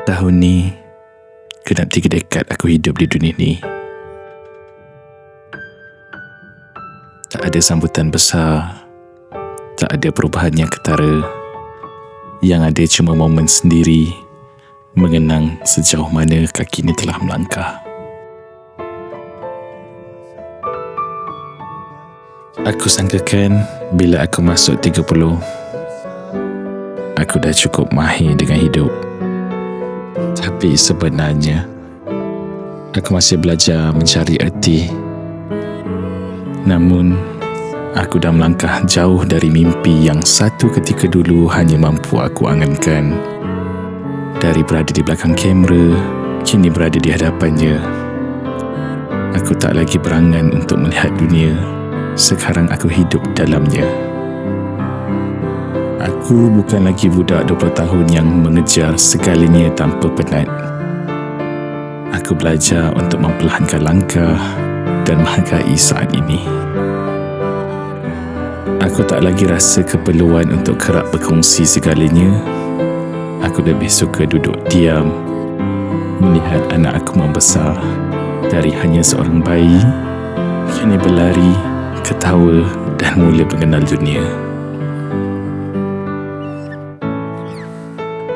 Tahun ni genap 3 dekad aku hidup di dunia ni. Tak ada sambutan besar, tak ada perubahan yang ketara. Yang ada cuma momen sendiri mengenang sejauh mana kaki ni telah melangkah. Aku sangkakan bila aku masuk 30, aku dah cukup mahir dengan hidup. Tapi sebenarnya, aku masih belajar mencari erti. Namun, aku dah melangkah jauh dari mimpi yang satu ketika dulu hanya mampu aku angankan. Dari berada di belakang kamera, kini berada di hadapannya. Aku tak lagi berangan untuk melihat dunia. Sekarang aku hidup dalamnya. Aku bukan lagi budak 20 tahun yang mengejar segalanya tanpa penat. Aku belajar untuk memperlahankan langkah dan menghargai saat ini. Aku tak lagi rasa keperluan untuk kerap berkongsi segalanya. Aku lebih suka duduk diam, melihat anak aku membesar dari hanya seorang bayi, kini berlari, ketawa dan mula mengenal dunia.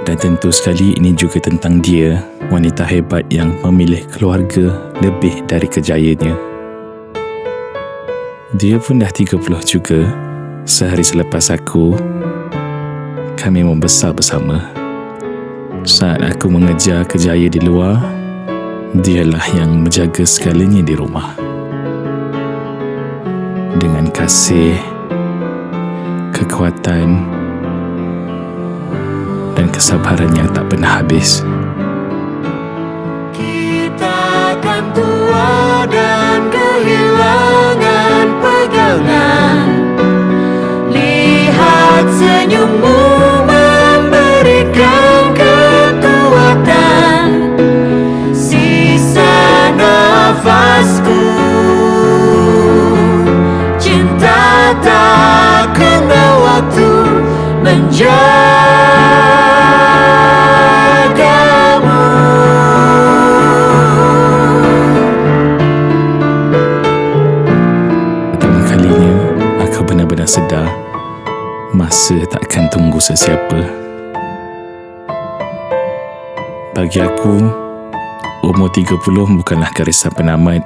Dan tentu sekali ini juga tentang dia, wanita hebat yang memilih keluarga lebih dari kejayaannya. Dia pun dah 30 juga. Sehari selepas aku, kami membesar bersama. Saat aku mengejar kejayaan di luar, dialah yang menjaga segalanya di rumah. Dengan kasih, kekuatan dan kesabaran yang tak pernah habis. Kita akan tua dan kehilangan pegangan. Lihat senyummu memberikan kekuatan. Sisa nafasku, cinta tak kenal waktu menjagamu. Pertama kalinya, aku benar-benar sedar masa takkan tunggu sesiapa. Bagi aku, umur 30 bukanlah garisan penamat.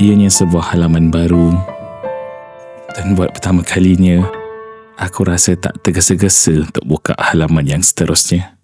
Ianya sebuah halaman baru. Dan buat pertama kalinya, aku rasa tak tergesa-gesa untuk buka halaman yang seterusnya.